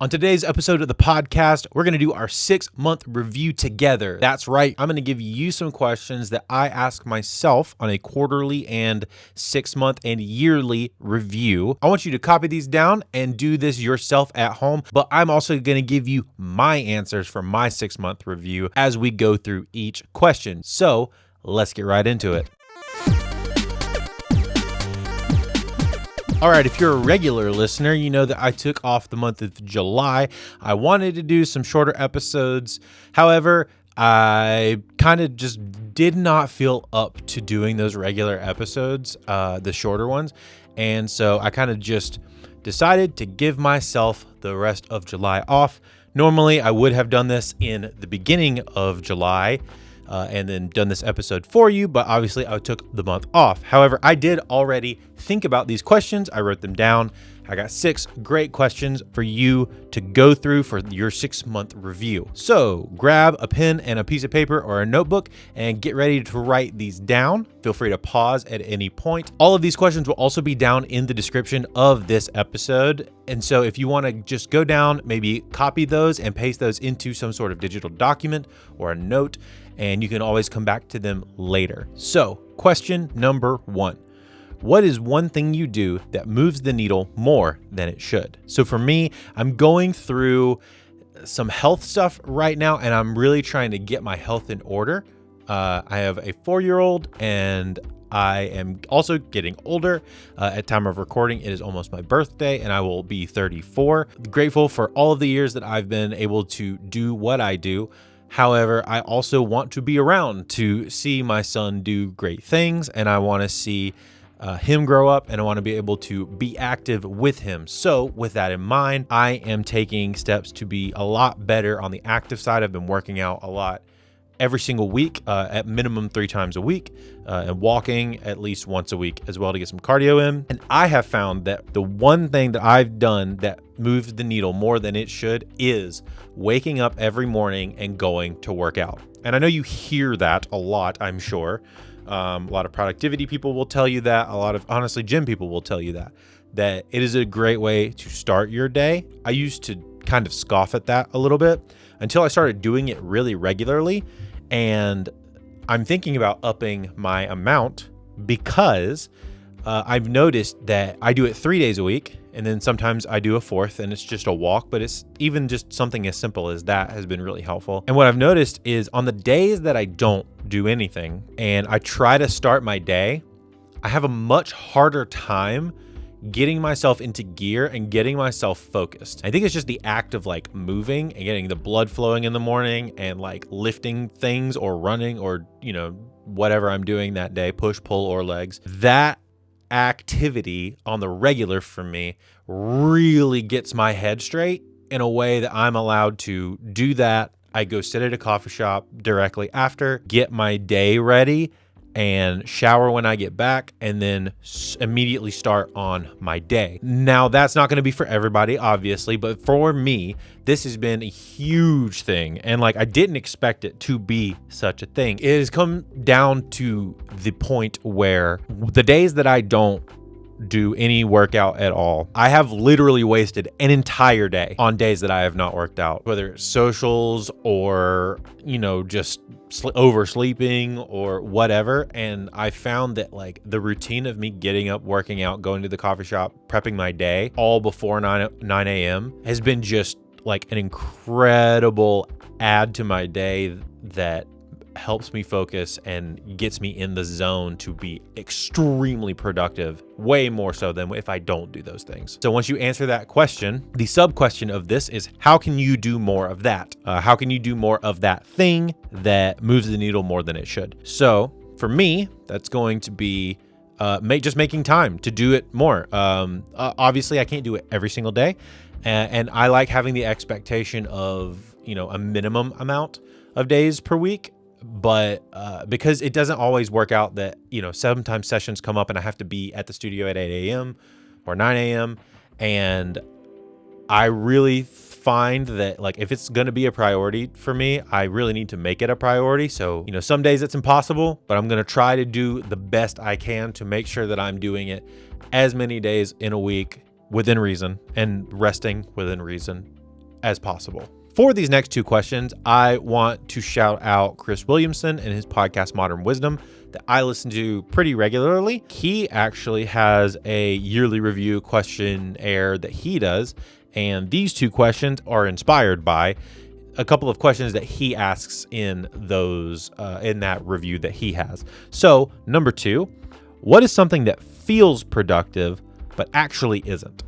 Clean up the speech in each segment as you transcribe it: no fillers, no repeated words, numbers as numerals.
On today's episode of the podcast, we're going to do our 6-month review together. That's right. I'm going to give you some questions that I ask myself on a quarterly and 6-month and yearly review. I want you to copy these down and do this yourself at home, but I'm also going to give you my answers for my 6-month review as we go through each question. So let's get right into it. All right, if you're a regular listener, you know that I took off the month of July. I wanted to do some shorter episodes. However, I kind of just did not feel up to doing those regular episodes, the shorter ones. And so I kind of just decided to give myself the rest of July off. Normally, I would have done this in the beginning of July, and then done this episode for you, but obviously I took the month off. However, I did already think about these questions. I wrote them down. I got 6 great questions for you to go through for your 6-month review. So grab a pen and a piece of paper or a notebook and get ready to write these down. Feel free to pause at any point. All of these questions will also be down in the description of this episode. And so if you want to just go down, maybe copy those and paste those into some sort of digital document or a note, and you can always come back to them later. So question number 1. What is one thing you do that moves the needle more than it should? So for me, I'm going through some health stuff right now, and I'm really trying to get my health in order. I have a 4-year-old, and I am also getting older. At time of recording, it is almost my birthday, and I will be 34. Grateful for all of the years that I've been able to do what I do. However, I also want to be around to see my son do great things, and I want to see him grow up, and I want to be able to be active with him. So with that in mind, I am taking steps to be a lot better on the active side. I've been working out a lot every single week, at minimum 3 times a week, and walking at least once a week as well to get some cardio in. And I have found that the one thing that I've done that moves the needle more than it should is waking up every morning and going to work out. And I know you hear that a lot, I'm sure. A lot of productivity people will tell you that. A lot of, honestly, gym people will tell you that it is a great way to start your day. I used to kind of scoff at that a little bit until I started doing it really regularly. And I'm thinking about upping my amount because I've noticed that I do it 3 days a week, and then sometimes I do a 4th, and it's just a walk, but it's even just something as simple as that has been really helpful. And what I've noticed is on the days that I don't do anything and I try to start my day, I have a much harder time getting myself into gear and getting myself focused. I think it's just the act of like moving and getting the blood flowing in the morning and like lifting things or running or, whatever I'm doing that day, push, pull, or legs. That activity on the regular for me really gets my head straight in a way that I'm allowed to do that. I go sit at a coffee shop directly after, get my day ready, and shower when I get back, and then immediately start on my day. Now, that's not going to be for everybody, obviously, but for me, this has been a huge thing. And I didn't expect it to be such a thing. It has come down to the point where the days that I don't do any workout at all, I have literally wasted an entire day on days that I have not worked out, whether it's socials or, just oversleeping or whatever. And I found that the routine of me getting up, working out, going to the coffee shop, prepping my day all before 9 a.m. has been just an incredible add to my day that helps me focus and gets me in the zone to be extremely productive, way more so than if I don't do those things. So once you answer that question, the sub question of this is, how can you do more of that? How can you do more of that thing that moves the needle more than it should? So for me, that's going to be just making time to do it more. Obviously, I can't do it every single day. And I like having the expectation of, a minimum amount of days per week. But because it doesn't always work out that, sometimes sessions come up and I have to be at the studio at 8 a.m. or 9 a.m. And I really find that if it's going to be a priority for me, I really need to make it a priority. So, some days it's impossible, but I'm going to try to do the best I can to make sure that I'm doing it as many days in a week within reason and resting within reason as possible. For these next two questions, I want to shout out Chris Williamson and his podcast, Modern Wisdom, that I listen to pretty regularly. He actually has a yearly review questionnaire that he does. And these two questions are inspired by a couple of questions that he asks in those in that review that he has. So, number 2, what is something that feels productive but actually isn't?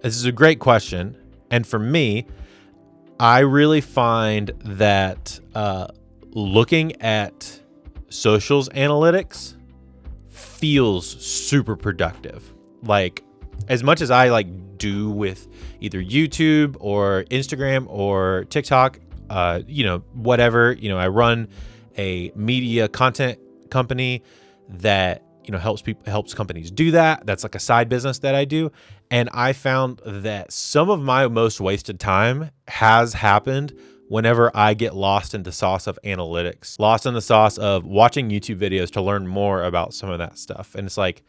This is a great question. And for me, I really find that looking at socials analytics feels super productive. Like, as much as I do with either YouTube or Instagram or TikTok, whatever, I run a media content company that, helps companies do that. That's like a side business that I do. And I found that some of my most wasted time has happened whenever I get lost in the sauce of analytics, lost in the sauce of watching YouTube videos to learn more about some of that stuff. And it's like,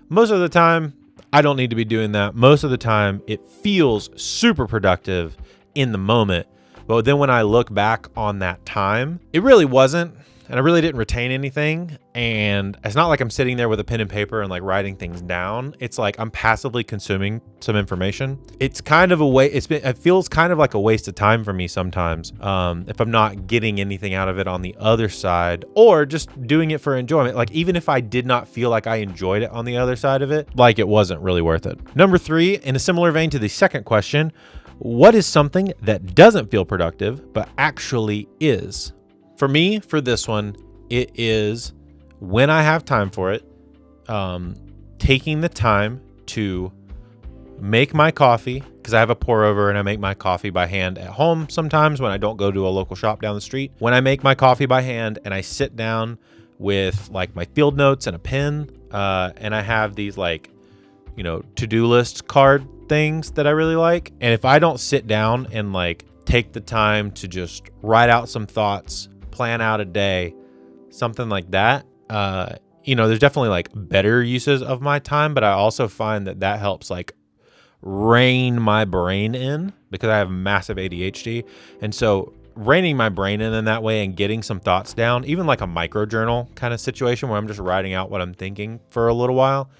most of the time, I don't need to be doing that. Most of the time, it feels super productive in the moment. But then when I look back on that time, it really wasn't. And I really didn't retain anything. And it's not like I'm sitting there with a pen and paper and writing things down. It's like I'm passively consuming some information. It's kind of it feels kind of like a waste of time for me sometimes. If I'm not getting anything out of it on the other side, or just doing it for enjoyment. Like, even if I did not feel like I enjoyed it on the other side of it, it wasn't really worth it. Number 3, in a similar vein to the second question, what is something that doesn't feel productive, but actually is? For me, for this one, it is when I have time for it, taking the time to make my coffee, because I have a pour over and I make my coffee by hand at home sometimes when I don't go to a local shop down the street. When I make my coffee by hand and I sit down with my field notes and a pen, and I have these to-do list card things that I really like. And if I don't sit down and take the time to just write out some thoughts, plan out a day, something like that, there's definitely better uses of my time, but I also find that helps rein my brain in, because I have massive ADHD. And so reining my brain in that way and getting some thoughts down, even like a micro journal kind of situation where I'm just writing out what I'm thinking for a little while,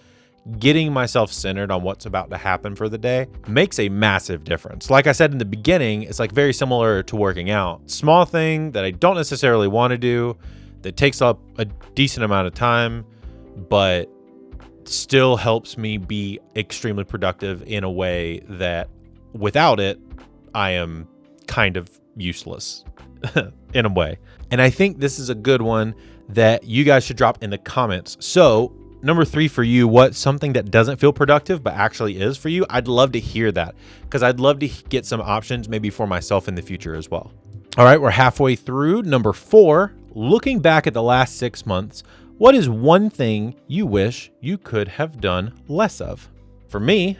getting myself centered on what's about to happen for the day makes a massive difference. Like I said in the beginning, it's very similar to working out. Small thing that I don't necessarily want to do, that takes up a decent amount of time, but still helps me be extremely productive in a way that without it, I am kind of useless in a way. And I think this is a good one that you guys should drop in the comments. So, number 3 for you, what's something that doesn't feel productive but actually is for you? I'd love to hear that, because I'd love to get some options maybe for myself in the future as well. All right, we're halfway through. Number 4, looking back at the last 6 months, what is one thing you wish you could have done less of? For me,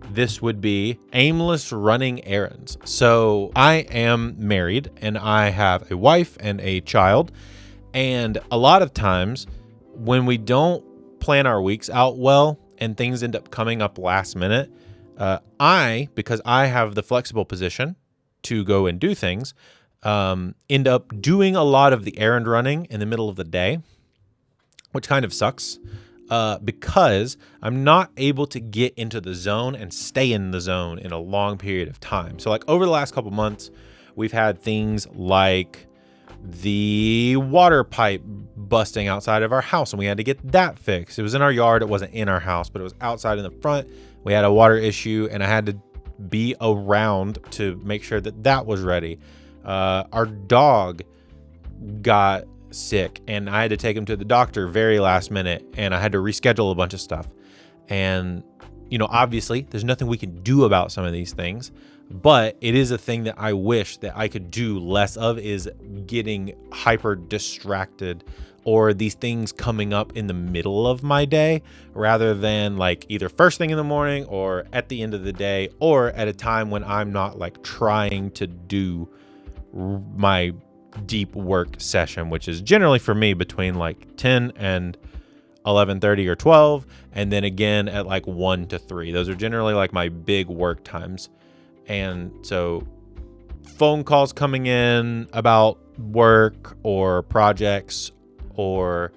this would be aimless running errands. So I am married and I have a wife and a child. And a lot of times, when we don't plan our weeks out well and things end up coming up last minute, because I have the flexible position to go and do things, end up doing a lot of the errand running in the middle of the day, which kind of sucks, because I'm not able to get into the zone and stay in the zone in a long period of time. So over the last couple months, we've had things like the water pipe busting outside of our house, and we had to get that fixed. It was in our yard. It wasn't in our house, but it was outside in the front. We had a water issue, and I had to be around to make sure that was ready. Our dog got sick, and I had to take him to the doctor very last minute, and I had to reschedule a bunch of stuff. And, obviously there's nothing we can do about some of these things, but it is a thing that I wish that I could do less of, is getting hyper distracted or these things coming up in the middle of my day, rather than either first thing in the morning or at the end of the day, or at a time when I'm not trying to do my deep work session, which is generally for me between 10 and 11:30 or 12, and then again at 1 to 3. Those are generally my big work times. And so phone calls coming in about work or projects or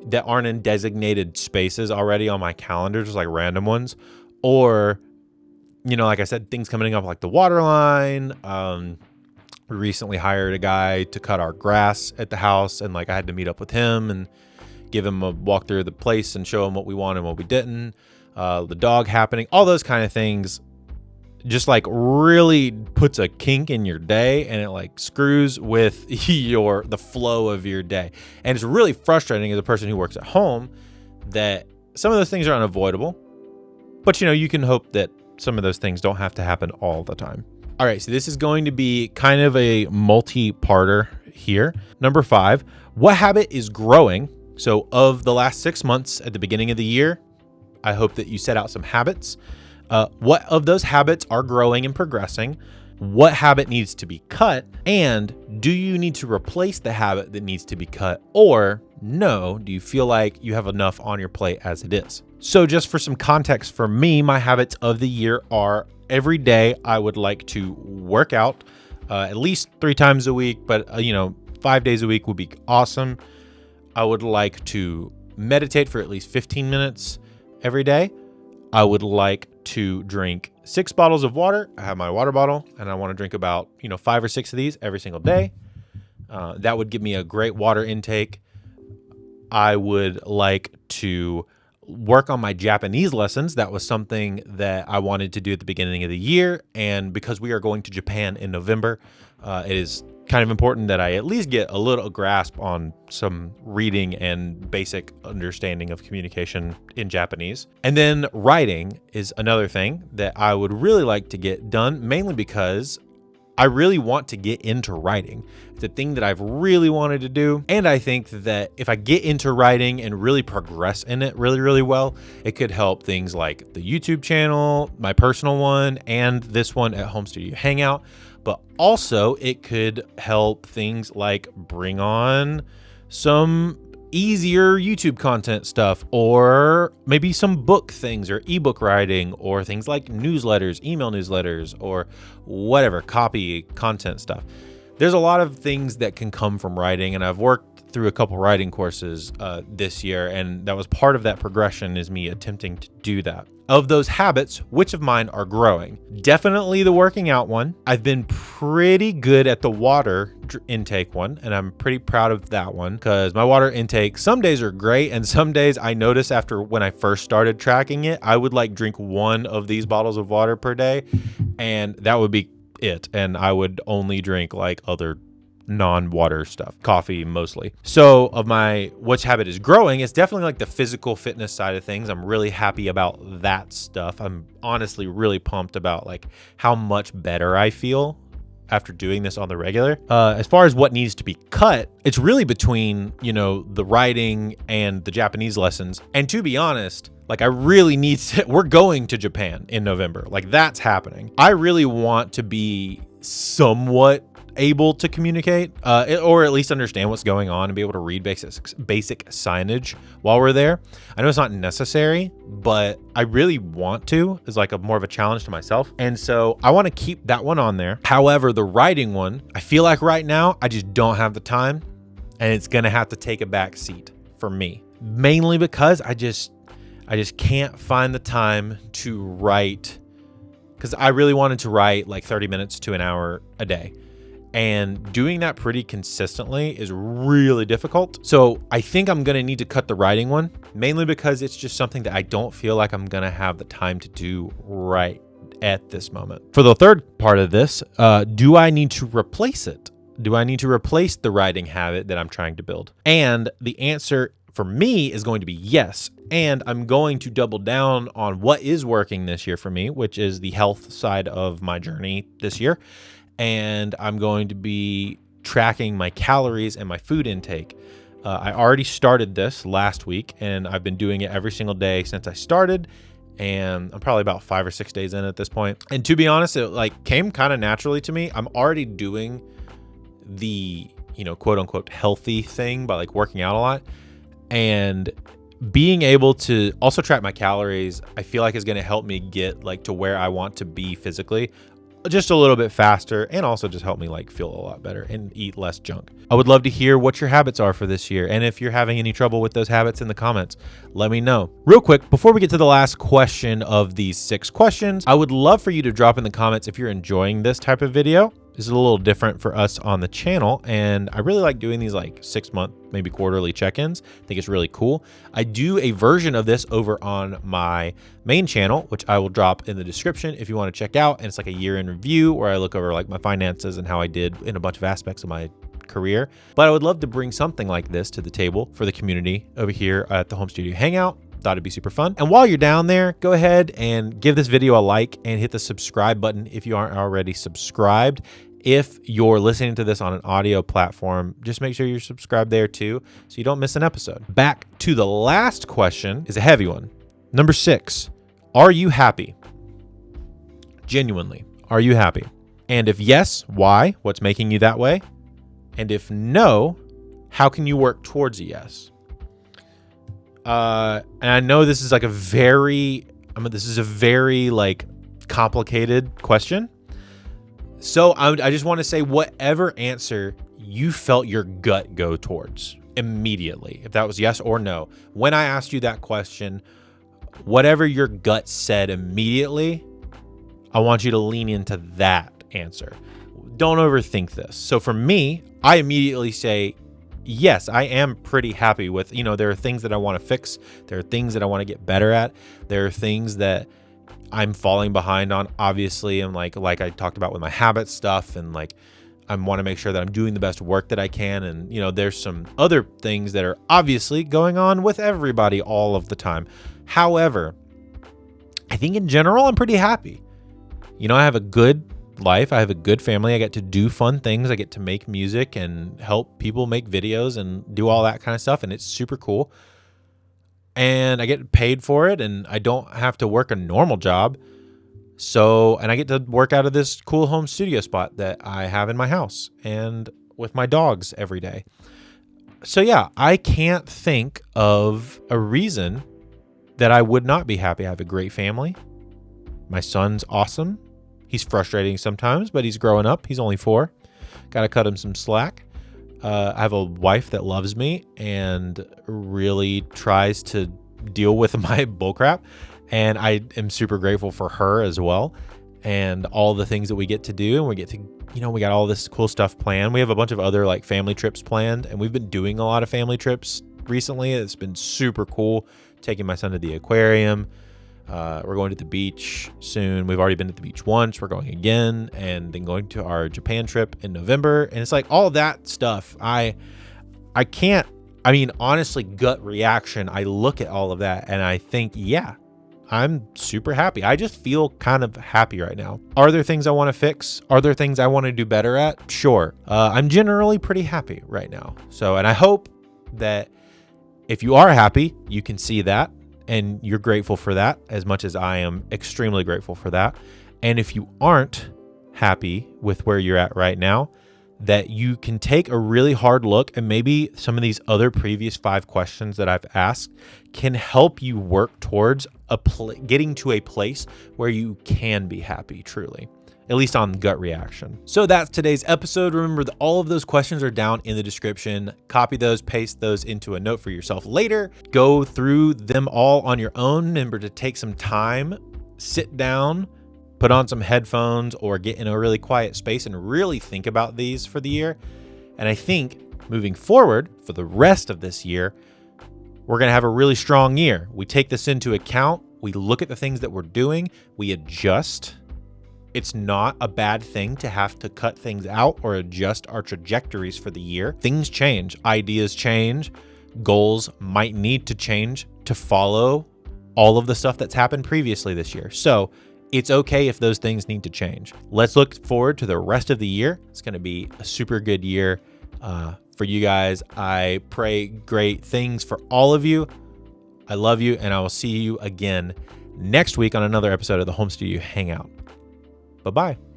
that aren't in designated spaces already on my calendar, just like random ones, or, like I said, things coming up like the water line. We recently hired a guy to cut our grass at the house, and like I had to meet up with him and give him a walk through the place and show him what we wanted and what we didn't. The dog happening, all those kind of things just like really puts a kink in your day, and it like screws with the flow of your day. And it's really frustrating as a person who works at home that some of those things are unavoidable, but you can hope that some of those things don't have to happen all the time. All right, so this is going to be kind of a multi-parter here. Number 5, what habit is growing? So of the last 6 months at the beginning of the year, I hope that you set out some habits. What of those habits are growing and progressing? What habit needs to be cut? And do you need to replace the habit that needs to be cut? Or no, do you feel like you have enough on your plate as it is? So just for some context for me, my habits of the year are every day I would like to work out at least 3 times a week, but 5 days a week would be awesome. I would like to meditate for at least 15 minutes every day. I would like to drink 6 bottles of water. I have my water bottle, and I want to drink about 5 or 6 of these every single day. That would give me a great water intake. I would like to work on my Japanese lessons. That was something that I wanted to do at the beginning of the year, and because we are going to Japan in November, it is kind of important that I at least get a little grasp on some reading and basic understanding of communication in Japanese. And then writing is another thing that I would really like to get done, mainly because I really want to get into writing. It's a thing that I've really wanted to do. And I think that if I get into writing and really progress in it really, really well, it could help things like the YouTube channel, my personal one, and this one at Home Studio Hangout. But also it could help things like bring on some easier YouTube content stuff, or maybe some book things or ebook writing, or things like newsletters, email newsletters, or whatever, copy content stuff. There's a lot of things that can come from writing, and I've worked through a couple writing courses this year, and that was part of that progression, is me attempting to do that. Of those habits, which of mine are growing? Definitely the working out one. I've been pretty good at the water intake one, and I'm pretty proud of that one, because my water intake some days are great, and some days I notice after when I first started tracking it, I would like drink 1 of these bottles of water per day, and that would be it. And I would only drink like other non-water stuff, coffee mostly. So of my which habit is growing, it's definitely like the physical fitness side of things. I'm really happy about that stuff. I'm honestly really pumped about like how much better I feel after doing this on the regular. As far as what needs to be cut, it's really between, the writing and the Japanese lessons. And to be honest, like I really need to, we're going to Japan in November. Like that's happening. I really want to be somewhat able to communicate or at least understand what's going on and be able to read basic signage while we're there. I know it's not necessary, but I really want to. It's like more of a challenge to myself. And so I want to keep that one on there. However, the writing one, I feel like right now I just don't have the time, and it's going to have to take a back seat for me, mainly because I just can't find the time to write, because I really wanted to write like 30 minutes to an hour a day. And doing that pretty consistently is really difficult. So I think I'm going to need to cut the writing one, mainly because it's just something that I don't feel like I'm going to have the time to do right at this moment. For the third part of this, do I need to replace it? Do I need to replace the writing habit that I'm trying to build? And the answer for me is going to be yes. And I'm going to double down on what is working this year for me, which is the health side of my journey this year. And I'm going to be tracking my calories and my food intake. I already started this last week, and I've been doing it every single day since I started. And I'm probably about 5 or 6 days in at this point. And to be honest, it like came kind of naturally to me. I'm already doing the, quote unquote healthy thing by like working out a lot, and being able to also track my calories, I feel like is going to help me get like to where I want to be physically just a little bit faster, and also just help me like feel a lot better and eat less junk. I would love to hear what your habits are for this year. And if you're having any trouble with those habits in the comments, let me know. Real quick, before we get to the last question of these 6 questions, I would love for you to drop in the comments if you're enjoying this type of video. This is a little different for us on the channel, and I really like doing these like 6-month, maybe quarterly check-ins. I think it's really cool. I do a version of this over on my main channel, which I will drop in the description if you want to check out. And it's like a year in review where I look over like my finances and how I did in a bunch of aspects of my career. But I would love to bring something like this to the table for the community over here at the Home Studio Hangout. Thought it'd be super fun. And while you're down there, go ahead and give this video a like and hit the subscribe button if you aren't already subscribed. If you're listening to this on an audio platform, just make sure you're subscribed there too, so you don't miss an episode. Back to the last question is a heavy one. Number 6, are you happy? Genuinely, are you happy? And if yes, why? What's making you that way? And if no, how can you work towards a yes? And I know this is like a very like complicated question. So I just want to say whatever answer you felt your gut go towards immediately, if that was yes or no. When I asked you that question, whatever your gut said immediately, I want you to lean into that answer. Don't overthink this. So for me, I immediately say, yes, I am pretty happy with, there are things that I want to fix. There are things that I want to get better at. There are things that I'm falling behind on, obviously. And like I talked about with my habit stuff, and like, I want to make sure that I'm doing the best work that I can. And, there's some other things that are obviously going on with everybody all of the time. However, I think in general, I'm pretty happy. I have a good life. I have a good family. I get to do fun things. I get to make music and help people make videos and do all that kind of stuff. And it's super cool. And I get paid for it, and I don't have to work a normal job. And I get to work out of this cool home studio spot that I have in my house and with my dogs every day. So yeah, I can't think of a reason that I would not be happy. I have a great family. My son's awesome. He's frustrating sometimes, but he's growing up. He's only 4. Got to cut him some slack. I have a wife that loves me and really tries to deal with my bullcrap. And I am super grateful for her as well, and all the things that we get to do. And we get to, we got all this cool stuff planned. We have a bunch of other like family trips planned, and we've been doing a lot of family trips recently. It's been super cool. Taking my son to the aquarium. We're going to the beach soon. We've already been to the beach once. We're going again, and then going to our Japan trip in November. And it's like all that stuff. Honestly, gut reaction, I look at all of that and I think, yeah, I'm super happy. I just feel kind of happy right now. Are there things I want to fix? Are there things I want to do better at? Sure. I'm generally pretty happy right now. And I hope that if you are happy, you can see that and you're grateful for that as much as I am extremely grateful for that. And if you aren't happy with where you're at right now, that you can take a really hard look, and maybe some of these other previous 5 questions that I've asked can help you work towards getting to a place where you can be happy truly, at least on gut reaction. So that's today's episode. Remember that all of those questions are down in the description. Copy those, paste those into a note for yourself later. Go through them all on your own. Remember to take some time, sit down, put on some headphones, or get in a really quiet space and really think about these for the year. And I think moving forward for the rest of this year, we're going to have a really strong year. We take this into account. We look at the things that we're doing. We adjust. It's not a bad thing to have to cut things out or adjust our trajectories for the year. Things change. Ideas change. Goals might need to change to follow all of the stuff that's happened previously this year. So it's okay if those things need to change. Let's look forward to the rest of the year. It's going to be a super good year for you guys. I pray great things for all of you. I love you, and I will see you again next week on another episode of the Home Studio Hangout. Bye-bye.